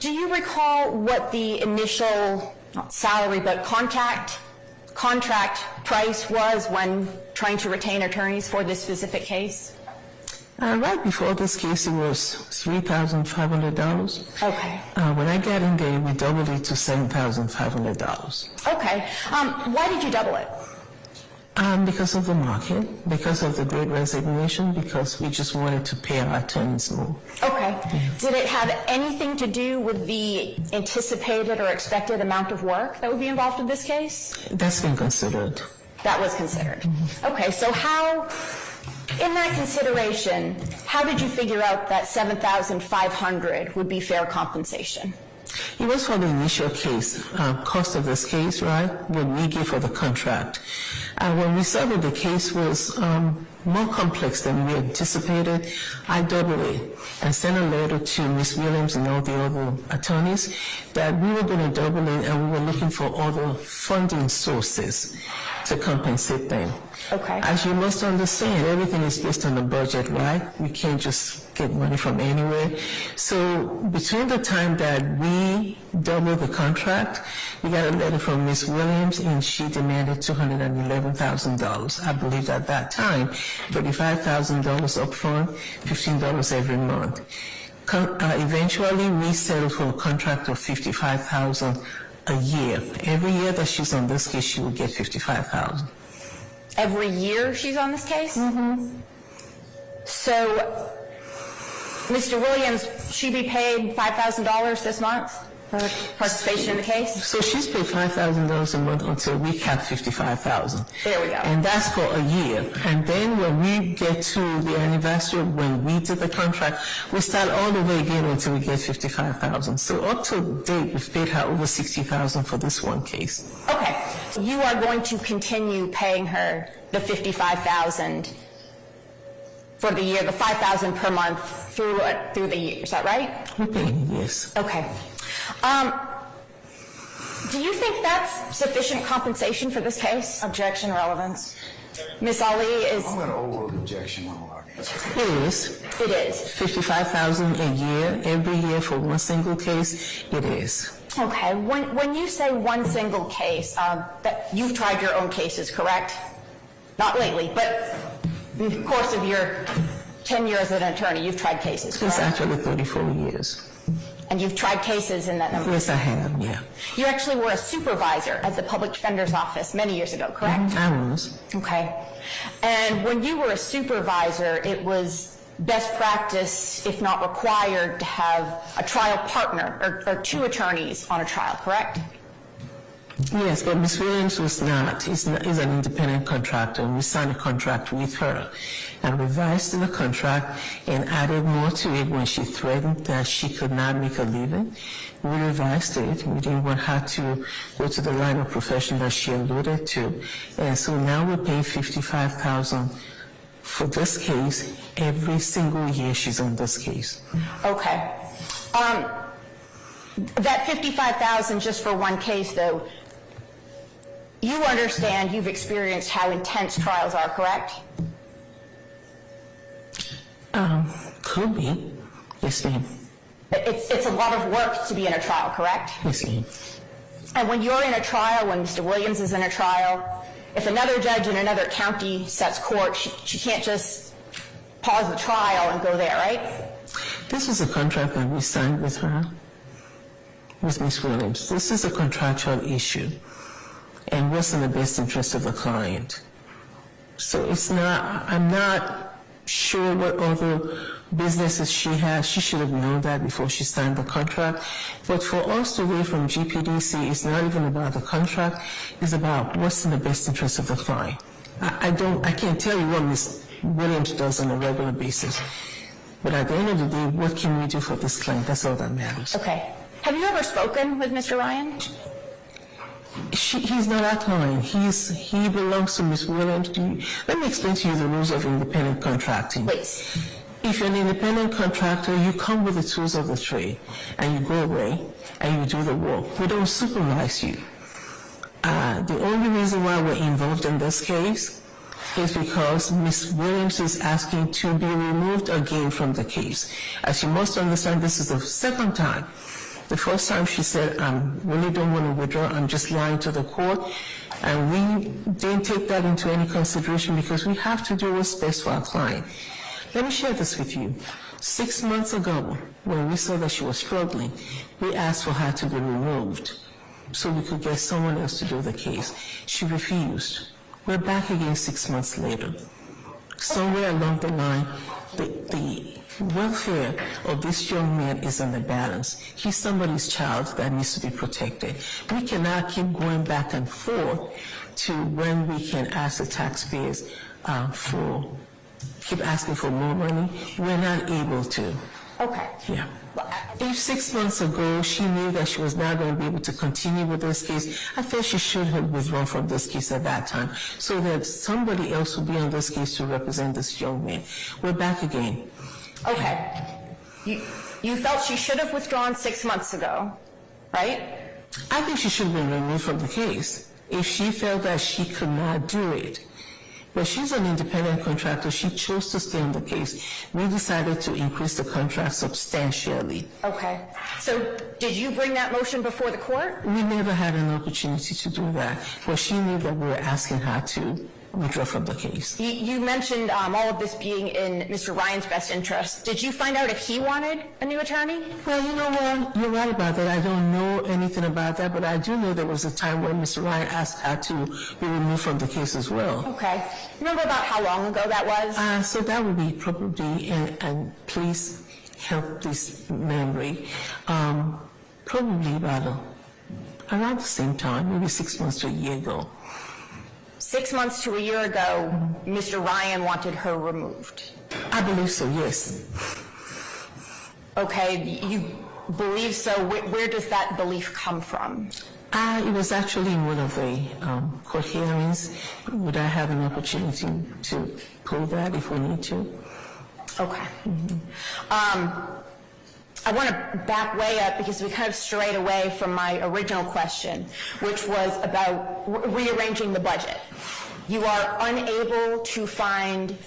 Do you recall what the initial, not salary, but contract price was when trying to retain attorneys for this specific case? Right before this case, it was $3,500. Okay. When I got in there, we doubled it to $7,500. Okay. Why did you double it? Because of the market, because of the Great Resignation, because we just wanted to pay our attorneys more. Okay. Did it have anything to do with the anticipated or expected amount of work that would be involved in this case? That's been considered. That was considered. Okay, so how, in that consideration, how did you figure out that $7,500 would be fair compensation? It was for the initial case, cost of this case, right, what we give for the contract. When we saw that the case was more complex than we anticipated, I doubled it and sent a letter to Ms. Williams and all the other attorneys that we were going to double it and we were looking for other funding sources to compensate them. Okay. As you must understand, everything is based on the budget, right? We can't just get money from anywhere. So between the time that we doubled the contract, we got a letter from Ms. Williams and she demanded $211,000. I believe at that time, $35,000 up front, $15 every month. Eventually, we settled for a contract of $55,000 a year. Every year that she's on this case, she will get $55,000. Every year she's on this case? Mm-hmm. So, Mr. Williams, she be paid $5,000 this month for participation in the case? So she's paid $5,000 a month until we cap $55,000. There we go. And that's for a year. And then when we get to the anniversary, when we did the contract, we start all over again until we get $55,000. So up to date, we've paid her over $60,000 for this one case. Okay. You are going to continue paying her the $55,000 for the year, the $5,000 per month through the year. Is that right? We're paying, yes. Okay. Do you think that's sufficient compensation for this case? Objection, relevance. Ms. Ali is... I'm going to overrule the objection on our answer. It is. It is. $55,000 a year, every year for one single case, it is. Okay. When you say one single case, that you've tried your own cases, correct? Not lately, but in the course of your 10 years as an attorney, you've tried cases, correct? It's actually 34 years. And you've tried cases in that number? Yes, I have, yeah. You actually were a supervisor at the public defender's office many years ago, correct? I was. Okay. And when you were a supervisor, it was best practice, if not required, to have a trial partner or two attorneys on a trial, correct? Yes, but Ms. Williams was not. Is an independent contractor, and we signed a contract with her and revised the contract and added more to it when she threatened that she could not make a living. We revised it. We didn't want her to go to the line of profession that she alluded to. And so now we're paying $55,000 for this case every single year she's on this case. Okay. That $55,000 just for one case, though, you understand, you've experienced how intense trials are, correct? Could be. Yes, ma'am. It's a lot of work to be in a trial, correct? Yes, ma'am. And when you're in a trial, when Mr. Williams is in a trial, if another judge in another county sets court, she can't just pause the trial and go there, right? This is a contract that we signed with her, with Ms. Williams. This is a contractual issue, and what's in the best interest of the client. So it's not, I'm not sure what other businesses she has. She should have known that before she signed the contract. But for us to wait from GPDC, it's not even about the contract, it's about what's in the best interest of the client. I can't tell you what Ms. Williams does on a regular basis. But at the end of the day, what can we do for this client? That's all that matters. Okay. Have you ever spoken with Mr. Ryan? He's not our client. He belongs to Ms. Williams. Let me explain to you the rules of independent contracting. Please. If you're an independent contractor, you come with the tools of the trade, and you go away, and you do the work. We don't supervise you. The only reason why we're involved in this case is because Ms. Williams is asking to be removed again from the case. As you must understand, this is the second time The first time she said, I really don't want to withdraw, I'm just lying to the court. And we didn't take that into any consideration because we have to do what's best for our client. Let me share this with you. 6 months ago, when we saw that she was struggling, we asked for her to be removed so we could get someone else to do the case. She refused. We're back again 6 months later. Somewhere along the line, the welfare of this young man is in the balance. He's somebody's child that needs to be protected. We cannot keep going back and forth to when we can ask the taxpayers keep asking for more money. We're not able to. Okay. Yeah. If 6 months ago she knew that she was not going to be able to continue with this case, I felt she should have withdrawn from this case at that time so that somebody else would be on this case to represent this young man. We're back again. Okay. You felt she should have withdrawn 6 months ago, right? I think she should have been removed from the case if she felt that she could not do it. But she's an independent contractor. She chose to stay on the case. We decided to increase the contract substantially. Okay. So did you bring that motion before the court? We never had an opportunity to do that. But she knew that we were asking her to withdraw from the case. You mentioned all of this being in Mr. Ryan's best interest. Did you find out if he wanted a new attorney? Well, you know what? You're right about that. I don't know anything about that, but I do know there was a time when Mr. Ryan asked her to be removed from the case as well. Okay. Remember about how long ago that was? So that would be probably, and please help this memory, probably about around the same time, maybe 6 months to a year ago. 6 months to a year ago, Mr. Ryan wanted her removed. I believe so, yes. Okay, you believe so. Where does that belief come from? It was actually in one of the court hearings. Would I have an opportunity to pull that if we need to? Okay. I want to back way up because we kind of strayed away from my original question, which was about rearranging the budget. You are unable to find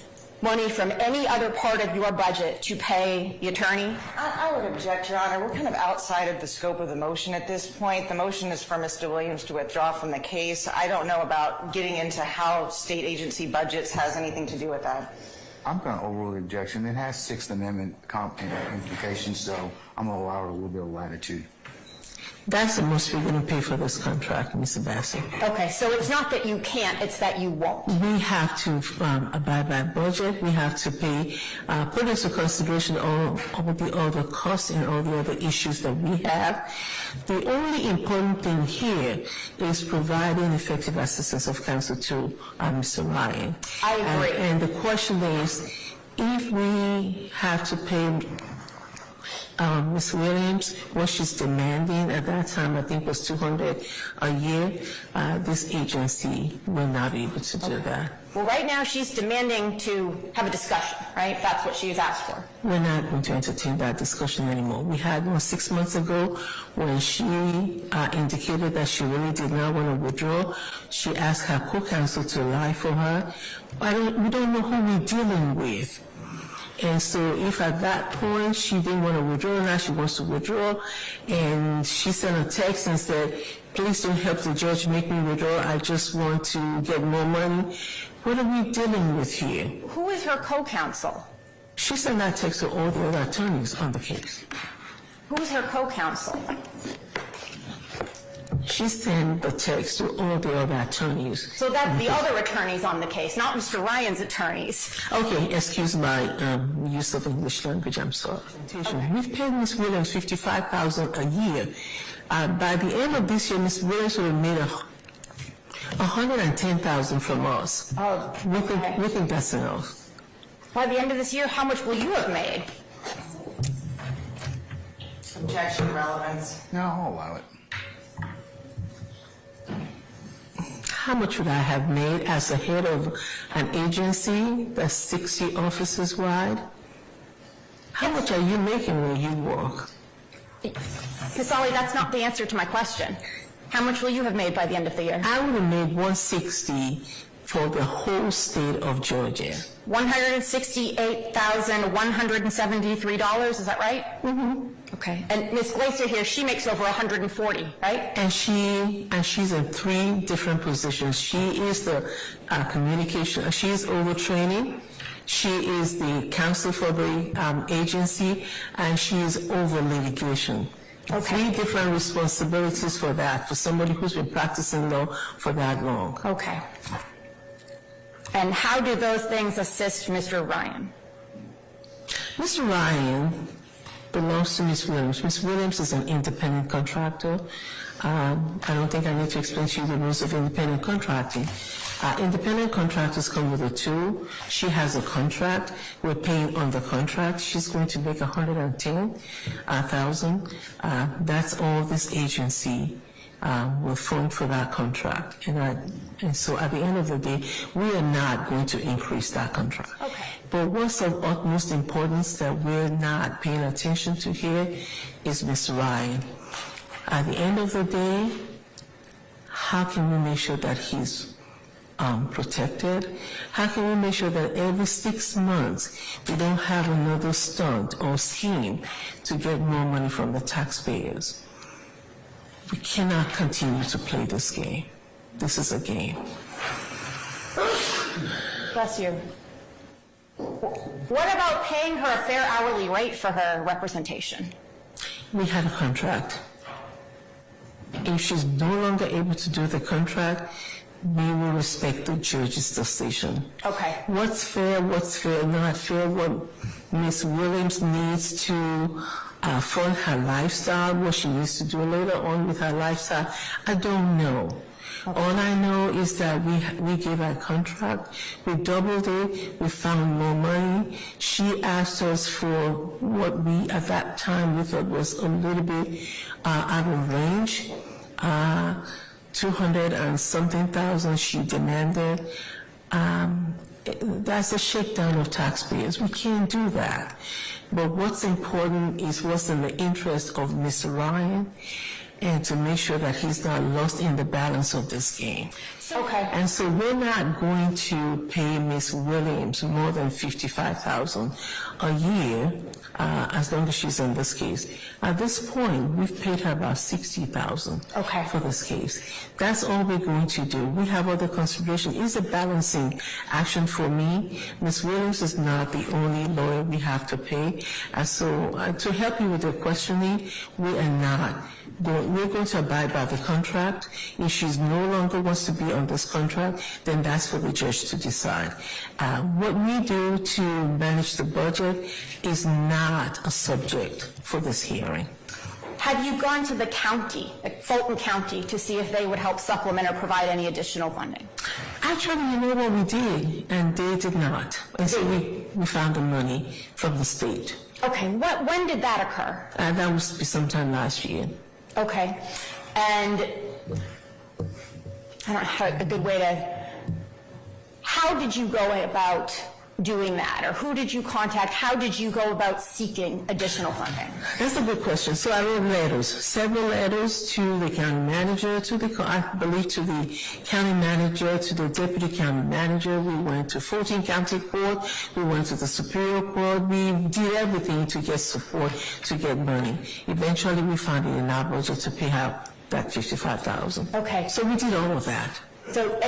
money from any other part of your budget to pay the attorney? I would object, Your Honor. We're kind of outside of the scope of the motion at this point. The motion is for Mr. Williams to withdraw from the case. I don't know about getting into how state agency budgets has anything to do with that. I'm going to overrule the objection. It has Sixth Amendment implications, so I'm going to allow her a little bit of latitude. That's the most we're going to pay for this contract, Ms. Abbasi. Okay, so it's not that you can't, it's that you won't. We have to abide by budget. We have to pay, put into consideration all the other costs and all the other issues that we have. The only important thing here is providing effective assistance of counsel to Mr. Ryan. I agree. And the question is, if we have to pay Ms. Williams, what she's demanding at that time, I think was $200 a year, this agency will not be able to do that. Well, right now she's demanding to have a discussion, right? That's what she's asked for. We're not going to entertain that discussion anymore. We had one 6 months ago when she indicated that she really did not want to withdraw. She asked her co-counsel to lie for her. We don't know who we're dealing with. And so if at that point she didn't want to withdraw, now she wants to withdraw, and she sent a text and said, please don't help the judge make me withdraw, I just want to get more money. What are we dealing with here? Who is her co-counsel? She sent that text to all the other attorneys on the case. Who is her co-counsel? She sent the text to all the other attorneys. So that's the other attorneys on the case, not Mr. Ryan's attorneys. Okay, excuse my use of English language, I'm sorry. Okay. We've paid Ms. Williams $55,000 a year. By the end of this year, Ms. Williams will have made $110,000 from us. Oh, okay. We think that's enough. By the end of this year, how much will you have made? Objection, relevance. No, I'll allow it. How much would I have made as a head of an agency that's 60 offices wide? How much are you making where you work? Ms. Alli, that's not the answer to my question. How much will you have made by the end of the year? I would have made $160 for the whole state of Georgia. $168,173, is that right? Mm-hmm. Okay. And Ms. Glaser here, she makes over 140, right? And she's in 3 different positions. She is the communication, she is overtraining, she is the counsel for the agency, and she is over litigation. Okay. 3 different responsibilities for that, for somebody who's been practicing law for that long. Okay. And how do those things assist Mr. Ryan? Mr. Ryan belongs to Ms. Williams. Ms. Williams is an independent contractor. I don't think I need to explain to you the rules of independent contracting. Independent contractors come with a tool. She has a contract. We're paying on the contract. She's going to make $110,000. That's all this agency will fund for that contract. And so at the end of the day, we are not going to increase that contract. Okay. But what's of utmost importance that we're not paying attention to here is Mr. Ryan. At the end of the day, how can we make sure that he's protected? How can we make sure that every 6 months we don't have another stunt or scheme to get more money from the taxpayers? We cannot continue to play this game. This is a game. Bless you. What about paying her a fair hourly rate for her representation? We had a contract. If she's no longer able to do the contract, we will respect the judge's decision. Okay. What's fair, not fair, what Ms. Williams needs to fund her lifestyle, what she needs to do later on with her lifestyle, I don't know. Okay. All I know is that we gave her a contract, we doubled it, we found more money. She asked us for what we at that time we thought was a little bit out of range. 200 and something thousand she demanded. That's a shakedown of taxpayers. We can't do that. But what's important is what's in the interest of Mr. Ryan, and to make sure that he's not lost in the balance of this game. Okay. And so we're not going to pay Ms. Williams more than $55,000 a year as long as she's in this case. At this point, we've paid her about $60,000 for this case. That's all we're going to do. We have other considerations. It's a balancing action for me. Ms. Williams is not the only lawyer we have to pay. And so to help you with the questioning, we are not. We're going to abide by the contract. If she's no longer wants to be on this contract, then that's for the judge to decide. What we do to manage the budget is not a subject for this hearing. Have you gone to the county, like Fulton County, to see if they would help supplement or provide any additional funding? Actually, you know what we did, and they did not. And so we found the money from the state. Okay, when did that occur? That was sometime last year. Okay, and I don't have a good way to, how did you go about doing that, or who did you contact? How did you go about seeking additional funding? That's a good question. So I wrote letters, several letters to the county manager, to the county manager, to the deputy county manager. We went to Fulton County Court. We went to the Superior Court. We did everything to get support, to get money. Eventually, we found it in our budget to pay out that $55,000. Okay. So we did all of that. So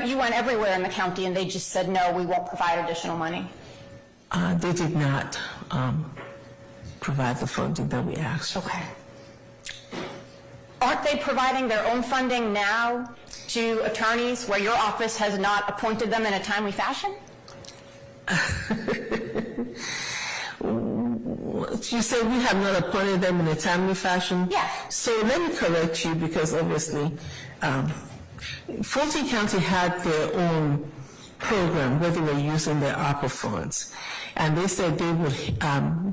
you went everywhere in the county and they just said, no, we won't provide additional money? They did not provide the funding that we asked for. Okay. Aren't they providing their own funding now to attorneys where your office has not appointed them in a timely fashion? You say we have not appointed them in a timely fashion? Yeah. So let me correct you, because obviously Fulton County had their own program where they were using their ARPA funds. And they said they would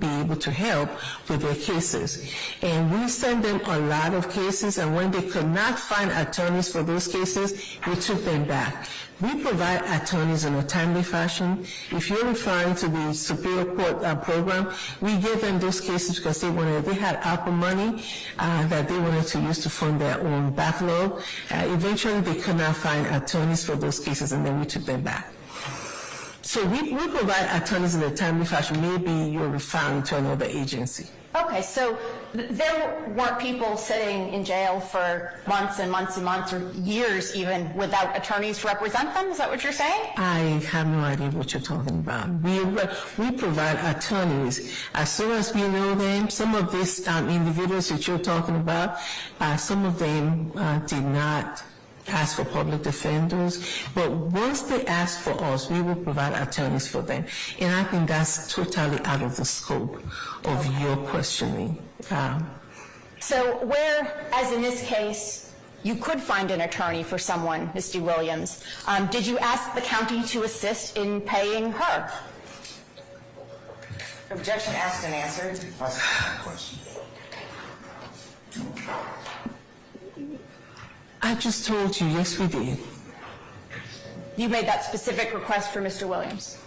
be able to help with their cases. And we sent them a lot of cases, and when they could not find attorneys for those cases, we took them back. We provide attorneys in a timely fashion. If you're referring to the Superior Court program, we give them those cases because they had ARPA money that they wanted to use to fund their own backlog. Eventually, they could not find attorneys for those cases, and then we took them back. So we provide attorneys in a timely fashion. Maybe you're referring to another agency. Okay, so there weren't people sitting in jail for months and months and months or years even without attorneys to represent them? Is that what you're saying? I have no idea what you're talking about. We provide attorneys. As soon as we know them, some of these individuals that you're talking about, some of them did not ask for public defenders, but once they ask for us, we will provide attorneys for them. And I think that's totally out of the scope of your questioning. So where, as in this case, you could find an attorney for someone, Mr. Williams, did you ask the county to assist in paying her? Objection asked and answered. That's the question. I just told you, yes, we did. You made that specific request for Mr. Williams?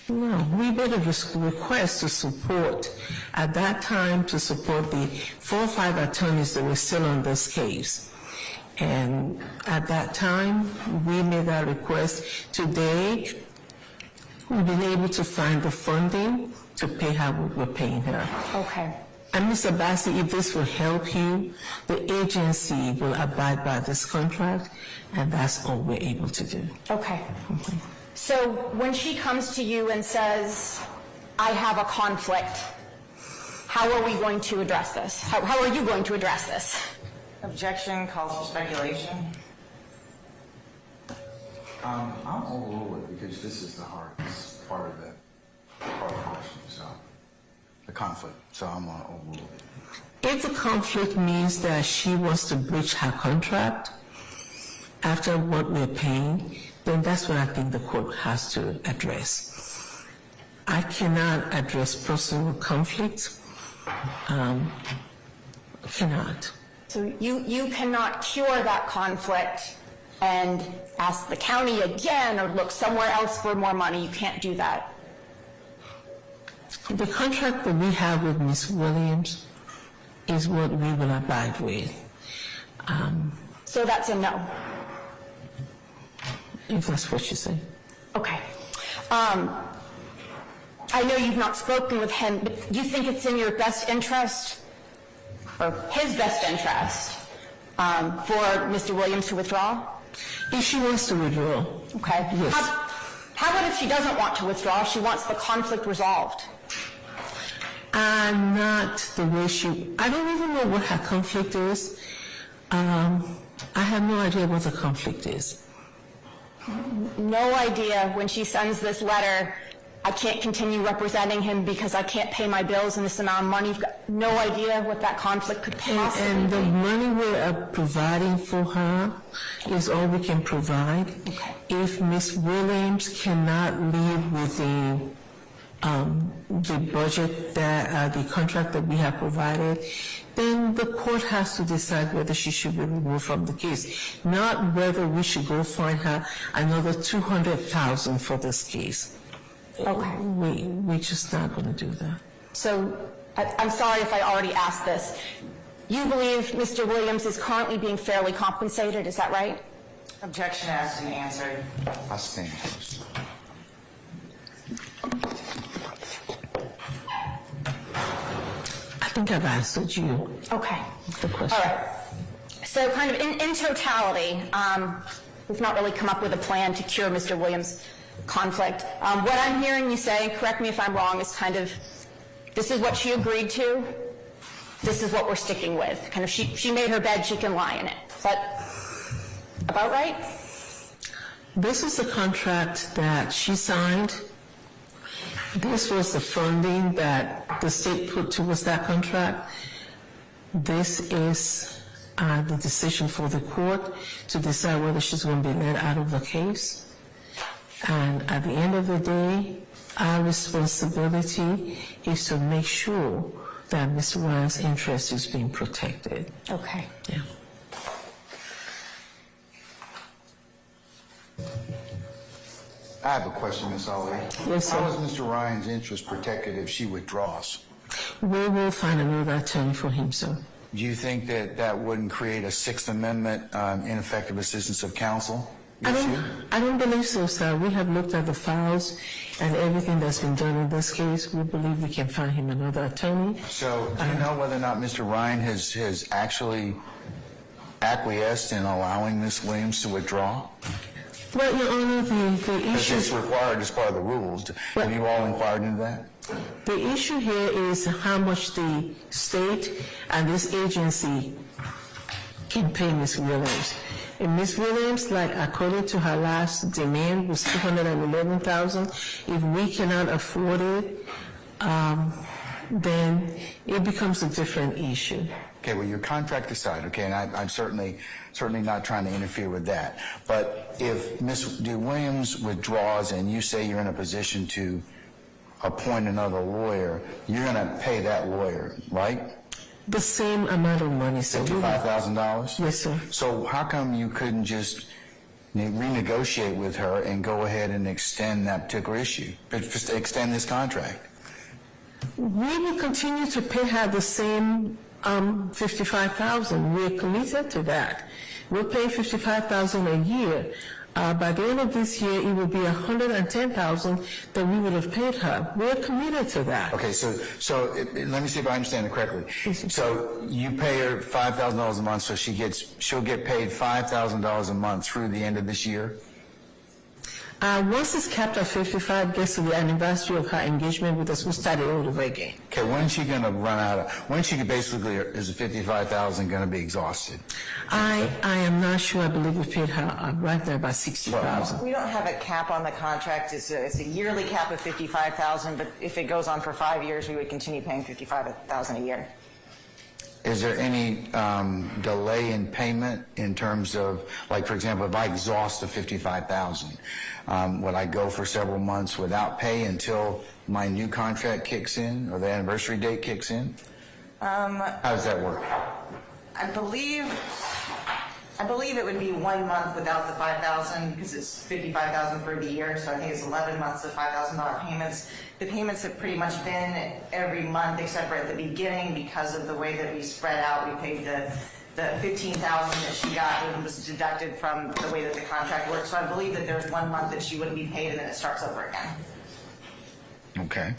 No, we made a request to support, at that time, to support the 4 or 5 attorneys that were still on this case. And at that time, we made that request. Today, we've been able to find the funding to pay her what we're paying her. Okay. And Ms. Abbasi, if this will help you, the agency will abide by this contract, and that's all we're able to do. Okay. So when she comes to you and says, I have a conflict, how are we going to address this? How are you going to address this? Objection calls for speculation. I'll overrule it because this is the hardest part of the question, so the conflict. So I'm going to overrule it. If the conflict means that she wants to breach her contract after what we're paying, then that's what I think the court has to address. I cannot address personal conflicts. Cannot. So you cannot cure that conflict and ask the county again or look somewhere else for more money. You can't do that. The contract that we have with Ms. Williams is what we will abide with. So that's a no. If that's what you say. Okay. I know you've not spoken with him, but do you think it's in your best interest, or his best interest, for Mr. Williams to withdraw? If she wants to withdraw. Okay. Yes. How about if she doesn't want to withdraw, she wants the conflict resolved? Not the way I don't even know what her conflict is. I have no idea what the conflict is. No idea when she sends this letter, I can't continue representing him because I can't pay my bills in this amount of money. You've got no idea what that conflict could possibly be. And the money we're providing for her is all we can provide. Okay. If Ms. Williams cannot live within the budget that the contract that we have provided, then the court has to decide whether she should be removed from the case, not whether we should go find her another $200,000 for this case. Okay. We're just not going to do that. So, I'm sorry if I already asked this. You believe Mr. Williams is currently being fairly compensated, is that right? Objection asked and answered. I stand. I think I've answered you. Okay. The question. All right. So kind of in totality, we've not really come up with a plan to cure Mr. Williams' conflict. What I'm hearing you say, correct me if I'm wrong, is kind of, this is what she agreed to, this is what we're sticking with. Kind of she made her bed, she can lie in it. Is that about right? This is the contract that she signed. This was the funding that the state put towards that contract. This is the decision for the court to decide whether she's going to be let out of the case. And at the end of the day, our responsibility is to make sure that Mr. Ryan's interest is being protected. Okay. Yeah. I have a question, Ms. Ali. Yes, sir. How is Mr. Ryan's interest protected if she withdraws? We will find another attorney for him, sir. Do you think that that wouldn't create a Sixth Amendment ineffective assistance of counsel issue? I don't believe so, sir. We have looked at the files and everything that's been done in this case. We believe we can find him another attorney. So do you know whether or not Mr. Ryan has actually acquiesced in allowing Ms. Williams to withdraw? Well, Your Honor, the Because issue... it's required as part of the rules. Have you all inquired into that? The issue here is how much the state and this agency can pay Ms. Williams. And Ms. Williams, like according to her last demand, was $211,000. If we cannot afford it, then it becomes a different issue. Okay, well, your contract aside, okay, and I'm certainly not trying to interfere with that. But if Ms. Williams withdraws and you say you're in a position to appoint another lawyer, you're going to pay that lawyer, right? The same amount of money, sir. $55,000? Yes, sir. So how come you couldn't just renegotiate with her and go ahead and extend that particular issue, just extend this contract? We will continue to pay her the same $55,000. We're committed to that. We'll pay $55,000 a year. By the end of this year, it will be $110,000 that we would have paid her. We're committed to that. Okay, so let me see if I understand it correctly. So you pay her $5,000 a month, so she'll get paid $5,000 a month through the end of this year? Once it's capped at 55, gets to the anniversary of her engagement with us, we'll start it all over again. Okay, when's she going to run out of, when she basically, is the $55,000 going to be exhausted? I am not sure. I believe we paid her right there about $60,000. We don't have a cap on the contract. It's a yearly cap of $55,000, but if it goes on for 5 years, we would continue paying $55,000 a year. Is there any delay in payment in terms of, like, for example, if I exhaust the $55,000, would I go for several months without pay until my new contract kicks in or the anniversary date kicks in? How does that work? I believe it would be 1 month without the $5,000 because it's $55,000 for the year, so I think it's 11 months of $5,000 payments. The payments have pretty much been every month except for at the beginning because of the way that we spread out. We paid the $15,000 that she got was deducted from the way that the contract works. So I believe that there's 1 month that she wouldn't be paid and then it starts over again. Okay.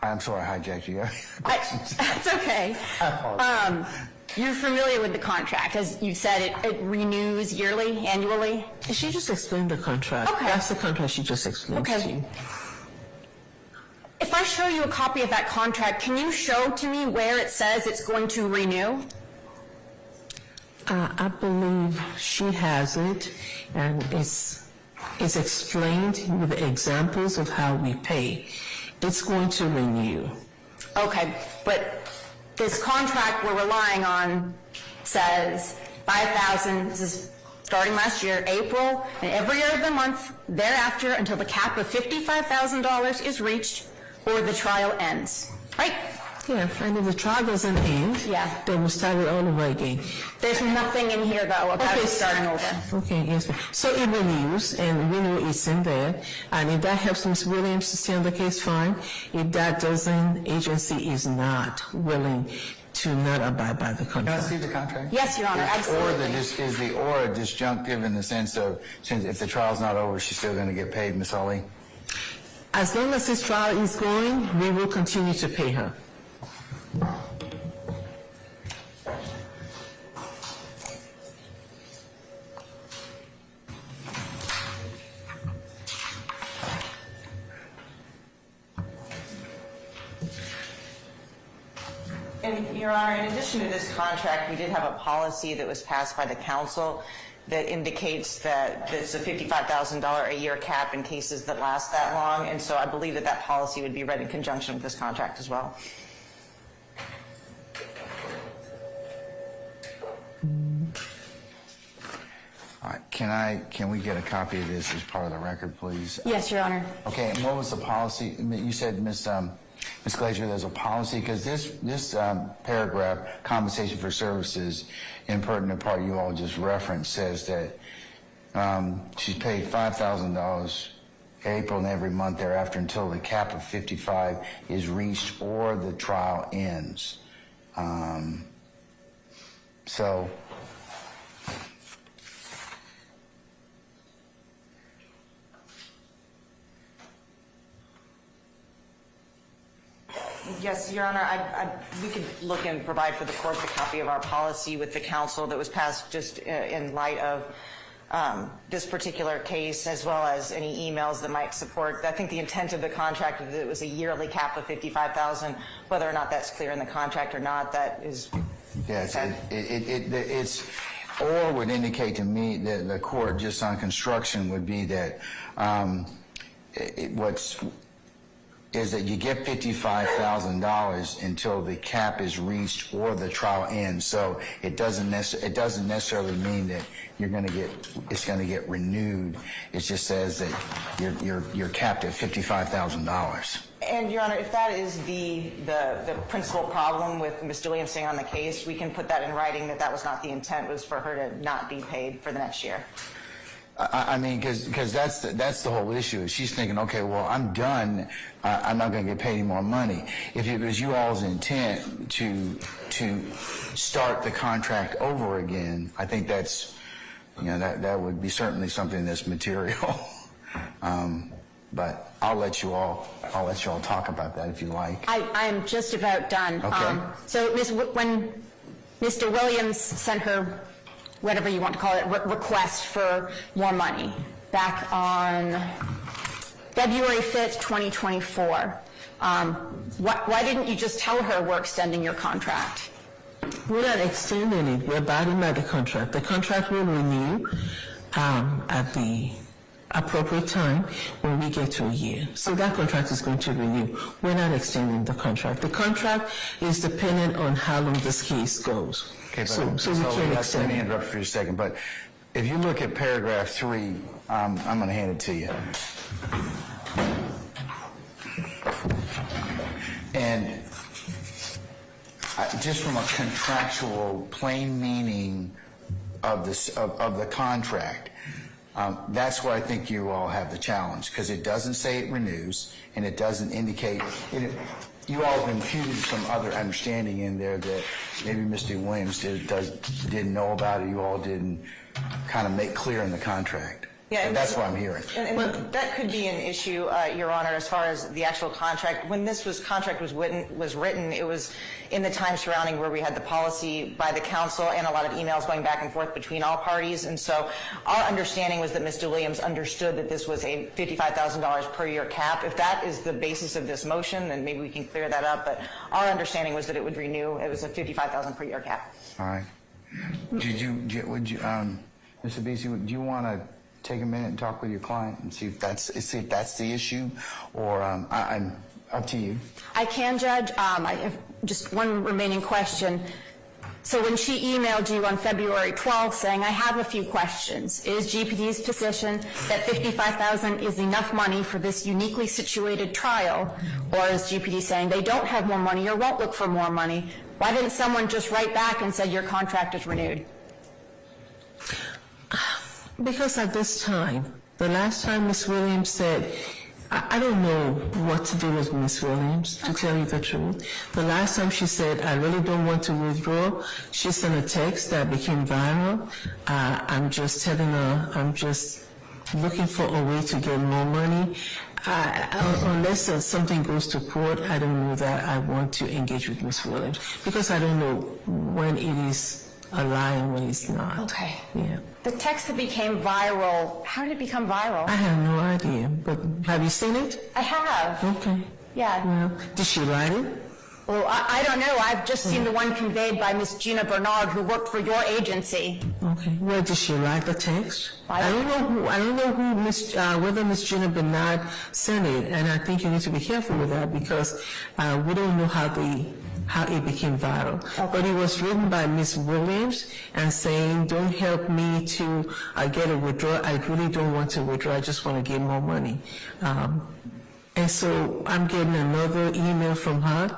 I'm sorry I hijacked you. That's okay. You're familiar with the contract. As you said, it renews yearly, annually. She just explained the contract. Okay. That's the contract she just explained to you. If I show you a copy of that contract, can you show to me where it says it's going to renew? I believe she has it, and it's explained with examples of how we pay. It's going to renew. Okay, but this contract we're relying on says $5,000, this is starting last year, April, and every other month thereafter until the cap of $55,000 is reached or the trial ends, right? Yeah, and if the trial doesn't end, then we'll start it all over again. There's nothing in here, though, about it starting over. Okay, yes, ma'am. So it renews, and we know it's in there, and if that helps Ms. Williams to stay on the case, fine. If that doesn't, agency is not willing to not abide by the Can I contract. see the contract? Yes, Your Honor, absolutely. Is the or disjunctive in the sense of, since if the trial's not over, she's still going to get paid, Ms. Ali? As long as this trial is going, we will continue to pay her. And Your Honor, in addition to this contract, we did have a policy that was passed by the council that indicates that it's a $55,000 a year cap in cases that last that long, and so I believe that policy would be read in conjunction with this contract as well. All right, can we get a copy of this as part of the record, please? Yes, Your Honor. Okay, and what was the policy? You said, Ms. Ms. Glazer, there's a policy, because this paragraph, compensation for services, in pertinent part you all just referenced, says that she's paid $5,000 April and every month thereafter until the cap of 55 is reached or the trial ends. So Yes, Your Honor, we could look and provide for the court the copy of our policy with the council that was passed just in light of this particular case, as well as any emails that might support. I think the intent of the contract is that it was a yearly cap of $55,000. Whether or not that's clear in the contract or not, that is. yes, it's or would indicate to me that the court just on construction would be that is that you get $55,000 until the cap is reached or the trial ends. So it doesn't necessarily mean that it's going to get renewed. It just says that you're capped at $55,000. And Your Honor, if that is the principal problem with Ms. Williams staying on the case, we can put that in writing that was not the intent, was for her to not be paid for the next year. I mean, because that's the whole issue. She's thinking, okay, well, I'm done. I'm not going to get paid any more money. If it was you all's intent to start the contract over again, I think that's, that would be certainly something that's material. But I'll let you all talk about that if you like. I am just about done. Okay. So when Mr. Williams sent her, whatever you want to call it, request for more money back on February 5th, 2024. Why didn't you just tell her we're extending your contract? We're not extending it. We're abiding by the contract. The contract will renew at the appropriate time when we get to a year. So that contract is going to renew. We're not extending the contract. The contract is dependent on how long this case goes. Okay, so we can't extend let me it. interrupt for a second. But if you look at paragraph 3, I'm going to hand it to you. And just from a contractual plain meaning of the contract, that's where I think you all have the challenge, because it doesn't say it renews, and it doesn't indicate you all have imputed some other understanding in there that maybe Mr. Williams didn't know about, or you all didn't kind of make clear in the contract. Yeah, and that's what I'm hearing. And that could be an issue, Your Honor, as far as the actual contract. When this contract was written, it was in the time surrounding where we had the policy by the council and a lot of emails going back and forth between all parties. And so our understanding was that Mr. Williams understood that this was a $55,000 per year cap. If that is the basis of this motion, then maybe we can clear that up. But our understanding was that it would renew. It was a $55,000 per year cap. All right. Mr. Abbasi, do you want to take a minute and talk with your client and see if that's the issue, or I'm up to you. I can, Judge. I have just one remaining question. So when she emailed you on February 12th saying, I have a few questions, is GPD's position that $55,000 is enough money for this uniquely situated trial, or is GPD saying they don't have more money or won't look for more money? Why didn't someone just write back and say your contract is renewed? Because at this time, the last time Ms. Williams said, I don't know what to do with Ms. Williams, to tell you the truth. The last time she said, I really don't want to withdraw, she sent a text that became viral. I'm just telling her, I'm just looking for a way to get more money. Unless something goes to court, I don't know that I want to engage with Ms. Williams, because I don't know when it is a lie and when it's not. Okay. Yeah. The text that became viral, how did it become viral? I have no idea, but have you seen it? I have. Okay. Yeah. Well, did she write it? Well, I don't know. I've just seen the one conveyed by Miss Gina Bernard, who worked for your agency. Okay. Where did she write the text? I don't know who whether Miss Gina Bernard sent it, and I think you need to be careful with that, because we don't know how it became viral. Okay. But it was written by Miss Williams and saying, don't help me to get a withdrawal. I really don't want to withdraw. I just want to get more money. And so I'm getting another email from her.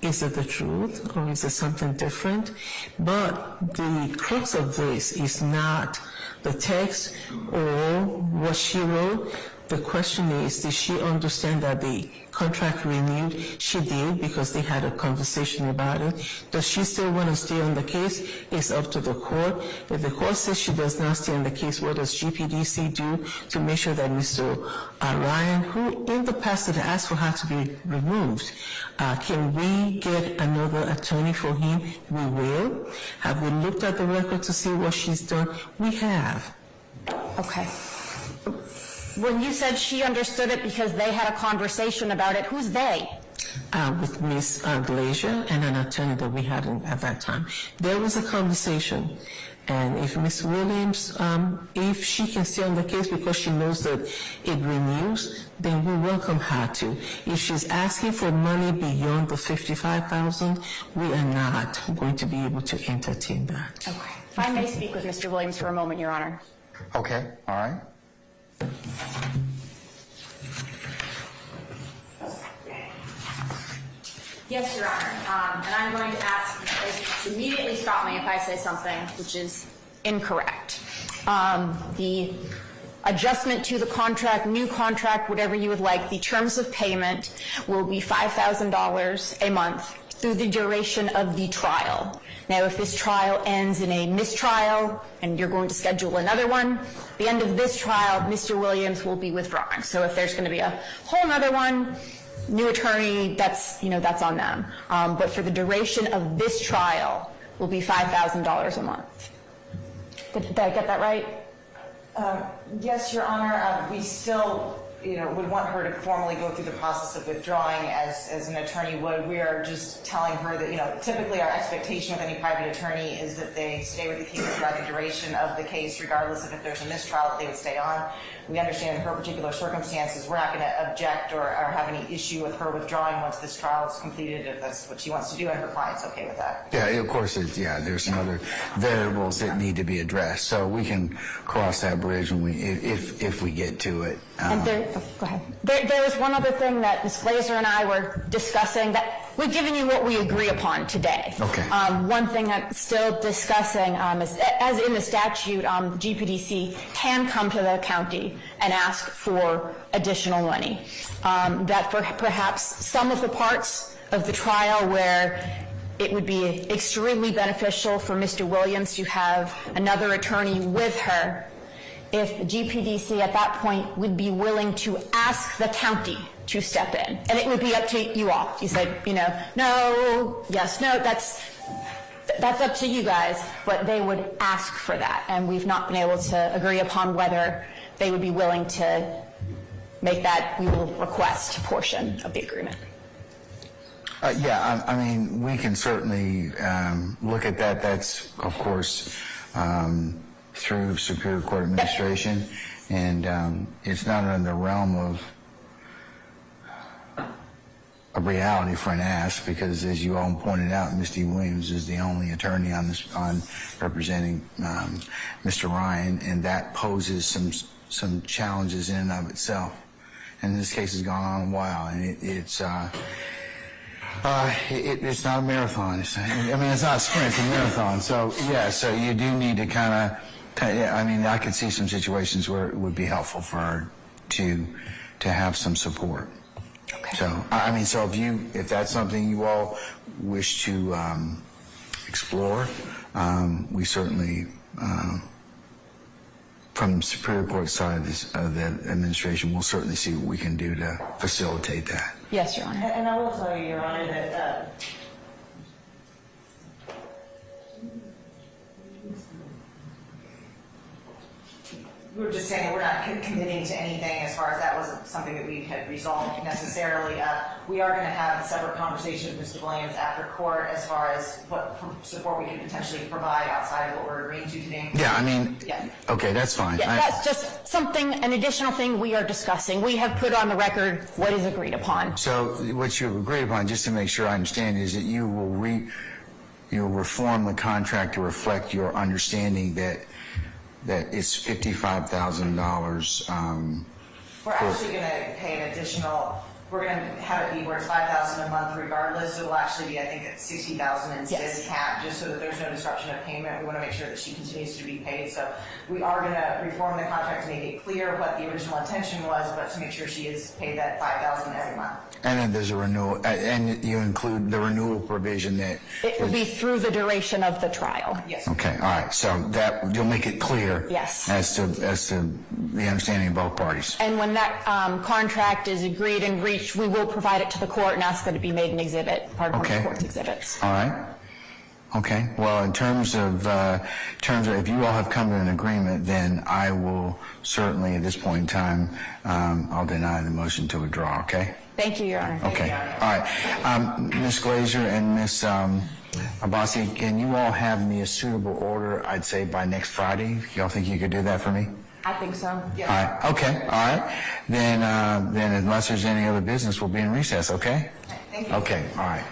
Is it the truth or is it something different? But the crux of this is not the text or what she wrote. The question is, did she understand that the contract renewed? She did, because they had a conversation about it. Does she still want to stay on the case? It's up to the court. If the court says she does not stay on the case, what does GPDC do to make sure that Mr. Ryan, who in the past had asked for her to be removed, can we get another attorney for him? We will. Have we looked at the record to see what she's done? We have. Okay. When you said she understood it because they had a conversation about it, who's they? With Ms. Glazer and an attorney that we had at that time. There was a conversation, and if Ms. Williams, if she can stay on the case because she knows that it renews, then we welcome her to. If she's asking for money beyond the $55,000, we are not going to be able to entertain that. Okay. If I may speak with Mr. Williams for a moment, Your Honor. Okay, all right. Yes, Your Honor. And I'm going to ask, immediately stop me if I say something which is incorrect. The adjustment to the contract, new contract, whatever you would like, the terms of payment will be $5,000 a month through the duration of the trial. Now, if this trial ends in a mistrial and you're going to schedule another one, at the end of this trial, Mr. Williams will be withdrawing. So if there's going to be a whole other one, new attorney, that's on them. But for the duration of this trial will be $5,000 a month. Did I get that right? Yes, Your Honor. We still, would want her to formally go through the process of withdrawing as an attorney would. We are just telling her that, typically our expectation with any private attorney is that they stay with the case throughout the duration of the case, regardless of if there's a mistrial, that they would stay on. We understand in her particular circumstances, we're not going to object or have any issue with her withdrawing once this trial is completed, if that's what she wants to do, and her client's okay with that. Yeah, of course, there's some other variables that need to be addressed, so we can cross that bridge when if we get to it. And go ahead. There was one other thing that Ms. Glazer and I were discussing that we've given you what we agree upon today. Okay. One thing I'm still discussing is, as in the statute, GPDC can come to the county and ask for additional money. That for perhaps some of the parts of the trial where it would be extremely beneficial for Mr. Williams to have another attorney with her, if the GPDC at that point would be willing to ask the county to step in. And it would be up to you all. You said, no, yes, no, that's up to you guys, but they would ask for that. And we've not been able to agree upon whether they would be willing to make that we will request portion of the agreement. Yeah, I mean, we can certainly look at that. That's, of course, through Superior Court Administration, and it's not in the realm of reality for an ask, because as you all pointed out, Mr. Williams is the only attorney on representing Mr. Ryan, and that poses some challenges in and of itself. And this case has gone on a while, and it's not a marathon. It's not a sprint, it's a marathon. So yeah, so you do need to I could see some situations where it would be helpful for her to have some support. Okay. So, if that's something you all wish to explore, we certainly, from the Superior Court side of the administration, we'll certainly see what we can do to facilitate that. Yes, Your Honor. And I will tell you, Your Honor, that we were just saying that we're not committing to anything as far as that wasn't something that we had resolved necessarily. We are going to have a separate conversation with Mr. Williams after court as far as what support we could potentially provide outside of what we're agreeing to today. Yeah. Okay, that's fine. Yeah, that's just an additional thing we are discussing. We have put on the record what is agreed upon. So what you've agreed upon, just to make sure I understand, is that you will you'll reform the contract to reflect your understanding that it's $55,000. We're actually going to pay an additional we're going to have it be where it's $5,000 a month regardless. It will actually be, I think, at $60,000 instead Yes. cap, just so that there's no disruption of payment. We want to make sure that she continues to be paid. So we are going to reform the contract to make it clear what the original intention was, but to make sure she is paid that $5,000 every month. And then there's a renewal, and you include the renewal provision that... It will be through the duration of the trial. Yes. Okay, all right, so that, you'll make it clear. Yes. As to the understanding of both parties. And when that contract is agreed and reached, we will provide it to the court and ask that it be made an exhibit, part of Okay. the court's exhibits. All right. Okay, well, in terms of if you all have come to an agreement, then I will certainly, at this point in time, I'll deny the motion to withdraw, okay? Thank you, Your Honor. Okay, all right. Ms. Glazer and Ms. Abbasi, can you all have me a suitable order, I'd say, by next Friday? Y'all think you could do that for me? I think so. All right, okay, all right. Then unless there's any other business, we'll be in recess, okay? Thank you. Okay, all right.